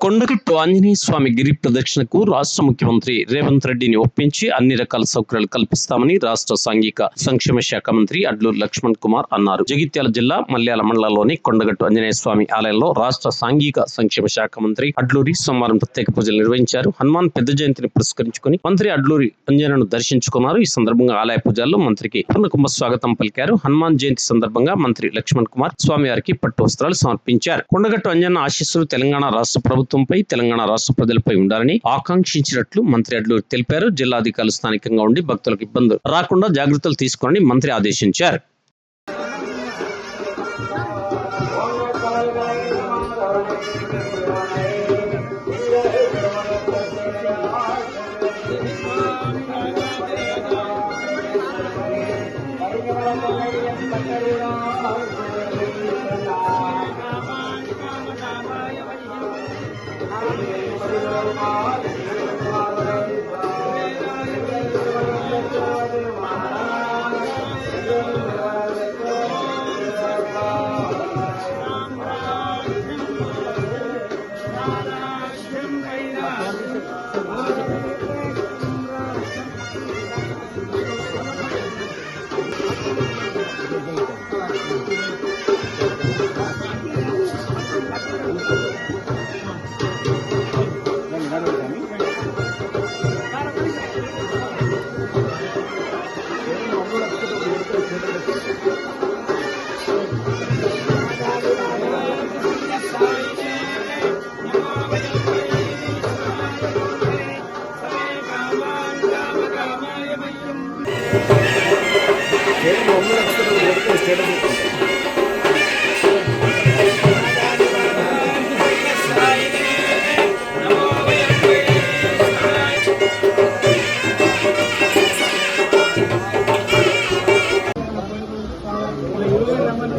కొండగట్టు ఆంజనేయ స్వామి గిరి ప్రదక్షిణకు రాష్ట్ర ముఖ్యమంత్రి రేవంత్ రెడ్డిని ఒప్పించి అన్ని రకాల సౌకర్యాలు కల్పిస్తామని రాష్ట్ర సాంఘిక సంక్షేమ శాఖ మంత్రి అడ్లూరి లక్ష్మణ్ కుమార్ అన్నారు. జగిత్యాల జిల్లా మల్యాల మండలంలోని కొండగట్టు ఆంజనేయ స్వామి ఆలయంలో రాష్ట్ర సాంఘిక సంక్షేమ శాఖ మంత్రి అడ్లూరి సోమవారం ప్రత్యేక పూజలు నిర్వహించారు. హనుమాన్ పెద్ద జయంతిని పురస్కరించుకుని మంత్రి అడ్లూరి ఆంజనేయును దర్శించుకున్నారు. ఈ సందర్భంగా ఆలయ పూజల్లో మంత్రికి పూర్ణకుంభ స్వాగతం పలికారు. హనుమాన్ జయంతి సందర్భంగా మంత్రి లక్ష్మణ్ కుమార్ స్వామివారికి పట్టు వస్త్రాలు సమర్పించారు. కొండగట్టు ఆంజనేయ ఆశీస్సులు తెలంగాణ రాష్ట్ర ప్రభుత్వంపై, తెలంగాణ రాష్ట్ర ప్రజలపై ఉండాలని ఆకాంక్షించినట్లు మంత్రి అడ్లూరి తెలిపారు. జిల్లాధికారులు స్థానికంగా ఉండి భక్తులకు ఇబ్బందులు రాకుండా జాగ్రత్తలు తీసుకోవాలని మంత్రి ఆదేశించారు.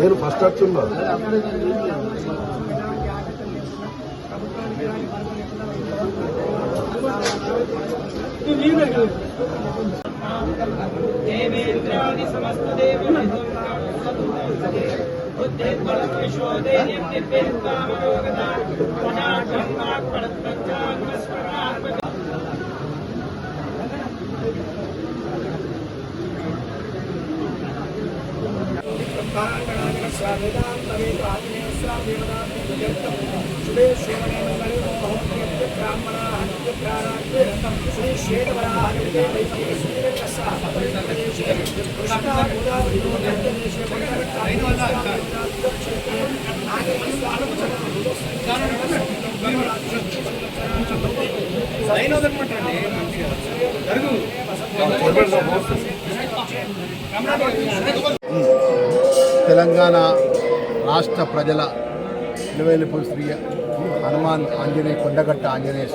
నేను ఫస్ట్ వచ్చున్నా దేవేంద్రాది సమస్త దేవమహితం తెలంగాణ రాష్ట్ర ప్రజల నిలువెలుపు శ్రీ హనుమాన్ ఆంజనేయ కొండగట్ట ఆంజనేయ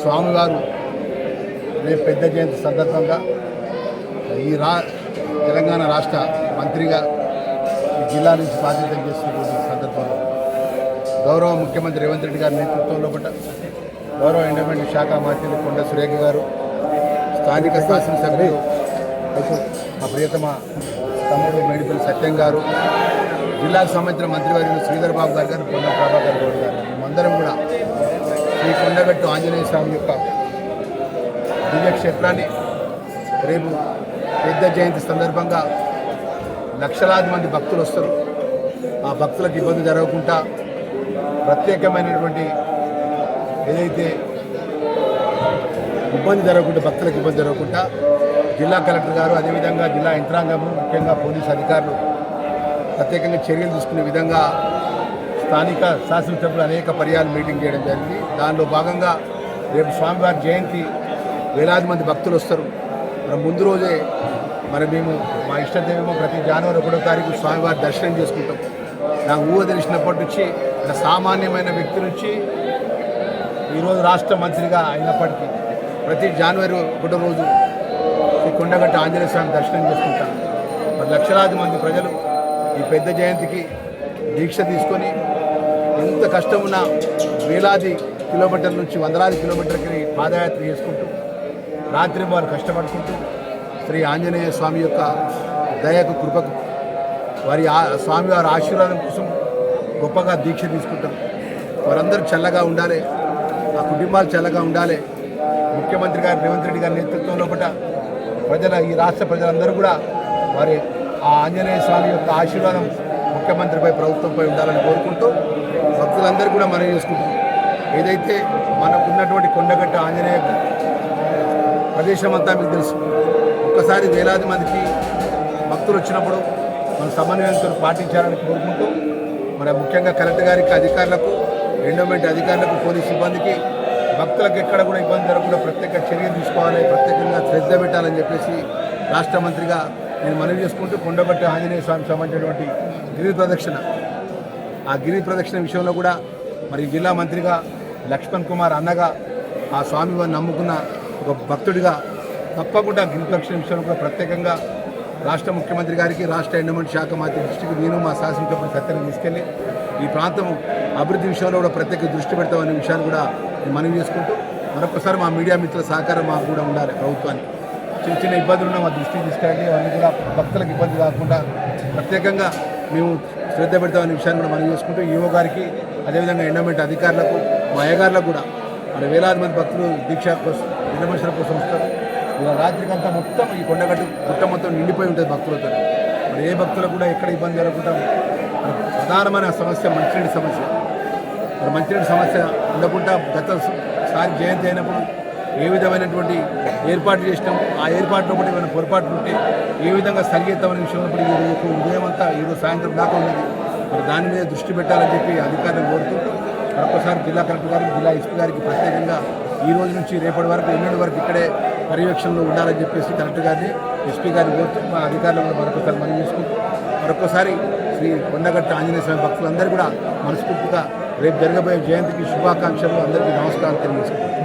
స్వామివారు రేపు పెద్ద జయంతి సందర్భంగా తెలంగాణ రాష్ట్ర మంత్రిగా ఈ జిల్లా నుంచి బాధ్యత చేస్తున్నటువంటి సందర్భంలో గౌరవ ముఖ్యమంత్రి రేవంత్ రెడ్డి గారి నేతృత్వంలో కూడా గౌరవ ఎండోమెంట్ శాఖ మంత్రి కొండ సురేఖ గారు, స్థానిక శాసనసభ్యులు మా ప్రియతమ తమ్ముడు మేడిపల్లి సత్యం గారు, జిల్లాకు సంబంధించిన మంత్రివర్యులు శ్రీధర్ బాబు గారు, కొండ ప్రభాకర్ గౌడ్ గారు, మేమందరం కూడా శ్రీ కొండగట్టు ఆంజనేయ స్వామి యొక్క దివ్యక్షేత్రాన్ని రేపు పెద్ద జయంతి సందర్భంగా లక్షలాది మంది భక్తులు వస్తారు. ఆ భక్తులకు ఇబ్బంది జరగకుండా ప్రత్యేకమైనటువంటి ఏదైతే ఇబ్బంది జరగకుండా భక్తులకు ఇబ్బంది జరగకుండా జిల్లా కలెక్టర్ గారు, అదేవిధంగా జిల్లా యంత్రాంగము, ముఖ్యంగా పోలీసు అధికారులు ప్రత్యేకంగా చర్యలు తీసుకునే విధంగా స్థానిక శాసనసభ్యులు అనేక పర్యాలు మీటింగ్ చేయడం జరిగింది. దానిలో భాగంగా రేపు స్వామివారి జయంతి వేలాది మంది భక్తులు వస్తారు. మరి ముందు రోజే మేము మా ఇష్టదేవేమో ప్రతి జనవరి 1వ తారీఖు స్వామివారి దర్శనం చేసుకుంటాం. నాకు ఊహ తెలిసినప్పటి నుంచి సామాన్యమైన వ్యక్తి నుంచి ఈరోజు రాష్ట్ర మంత్రిగా అయినప్పటికీ ప్రతి జనవరి 1వ రోజు ఈ కొండగట్ట ఆంజనేయ స్వామి దర్శనం చేసుకుంటాను. మరి లక్షలాది మంది ప్రజలు ఈ పెద్ద జయంతికి దీక్ష తీసుకొని ఎంత కష్టం ఉన్నా వేలాది కిలోమీటర్ల నుంచి వందలాది కిలోమీటర్లకి పాదయాత్ర చేసుకుంటూ రాత్రి వారు కష్టపడుకుంటూ శ్రీ ఆంజనేయ స్వామి యొక్క దయకు కృపకు వారి స్వామివారి ఆశీర్వాదం కోసం గొప్పగా దీక్ష తీసుకుంటారు. వారందరూ చల్లగా ఉండాలి, ఆ కుటుంబాలు చల్లగా ఉండాలి. ముఖ్యమంత్రి గారు రేవంత్ రెడ్డి గారి నేతృత్వంలో ఈ రాష్ట్ర ప్రజలందరూ కూడా వారి ఆ ఆంజనేయ స్వామి యొక్క ఆశీర్వాదం ముఖ్యమంత్రిపై, ప్రభుత్వంపై ఉండాలని కోరుకుంటూ భక్తులందరూ కూడా మనం చేసుకుంటున్నాం. ఏదైతే మనకు ఉన్నటువంటి కొండగట్ట ఆంజనేయ ప్రదేశం అంతా మీకు తెలుసు. ఒక్కసారి వేలాది మందికి భక్తులు వచ్చినప్పుడు మన సమన్వయంతో పాటించాలని కోరుకుంటూ మన ముఖ్యంగా కలెక్టర్ గారికి, అధికారులకు, ఎండోమెంట్ అధికారులకు, పోలీస్ సిబ్బందికి భక్తులకు ఎక్కడ కూడా ఇబ్బంది జరగకుండా ప్రత్యేక చర్యలు తీసుకోవాలి, ప్రత్యేకంగా శ్రద్ధ పెట్టాలని చెప్పేసి రాష్ట్ర మంత్రిగా నేను మనవి చేసుకుంటూ కొండగట్ట ఆంజనేయ స్వామికి సంబంధించినటువంటి గిరి ప్రదక్షిణ, ఆ గిరి ప్రదక్షిణ విషయంలో కూడా మరి జిల్లా మంత్రిగా లక్ష్మణ్ కుమార్ అన్నగా ఆ స్వామి వారిని నమ్ముకున్న ఒక భక్తుడిగా తప్పకుండా గిరి ప్రదక్షిణ విషయంలో కూడా ప్రత్యేకంగా రాష్ట్ర ముఖ్యమంత్రి గారికి, రాష్ట్ర ఎండోమెంట్ శాఖ మంత్రి దృష్టికి నేను మా శాసనసభ్యులు సత్యాన్ని తీసుకెళ్లి ఈ ప్రాంతం అభివృద్ధి విషయంలో కూడా ప్రత్యేక దృష్టి పెడతామనే విషయాన్ని కూడా మనవి చేసుకుంటూ మరొకసారి మా మీడియా మిత్రుల సహకారం మాకు కూడా ఉండాలి. ప్రభుత్వానికి చిన్న చిన్న ఇబ్బందులు ఉన్న మా దృష్టికి తీసుకెళ్ళి అవన్నీ కూడా భక్తులకు ఇబ్బంది కాకుండా ప్రత్యేకంగా మేము శ్రద్ధ పెడతామనే విషయాన్ని కూడా మనవి చేసుకుంటూ ఈవో గారికి, అదేవిధంగా ఎండోమెంట్ అధికారులకు, మా అయ్యగారులకు కూడా మరి వేలాది మంది భక్తులు దీక్ష కోసం, దినమర్శనం కోసం వస్తారు. ఇలా రాత్రికంతా మొత్తం ఈ కొండగట్టు గుట్ట మొత్తం నిండిపోయి ఉంటుంది భక్తులతో. మరి ఏ భక్తులకు కూడా ఎక్కడ ఇబ్బంది జరగకుండా ప్రధానమైన సమస్య మంచినీటి సమస్య. మరి మంచినీటి సమస్య ఉండకుండా గతసారి జయంతి అయినప్పుడు ఏ విధమైనటువంటి ఏర్పాట్లు చేసినాము, ఆ ఏర్పాట్లో కూడా ఏమైనా పొరపాట్లు ఉంటే ఏ విధంగా సరిగేద్దామనే విషయంలో ఈరోజు ఉదయం అంతా ఈరోజు సాయంత్రం దాకా ఉన్నది. మరి దాని మీద దృష్టి పెట్టాలని చెప్పి అధికారులను కోరుతుంటూ మరొకసారి జిల్లా కలెక్టర్ గారికి, జిల్లా ఎస్పీ గారికి ప్రత్యేకంగా ఈ రోజు నుంచి రేపటి వరకు, ఎన్నటి వరకు ఇక్కడే పర్యవేక్షణలో ఉండాలని చెప్పేసి కలెక్టర్ గారిని, ఎస్పీ గారిని కోరుతూ మా అధికారులను మరొకసారి మనం చేసుకుంటూ మరొకసారి శ్రీ కొండగట్ట ఆంజనేయ స్వామి భక్తులందరూ కూడా మనస్ఫూర్తిగా రేపు జరగబోయే జయంతికి శుభాకాంక్షలు, అందరికీ నమస్కారం తెలియజేసుకుంటాం.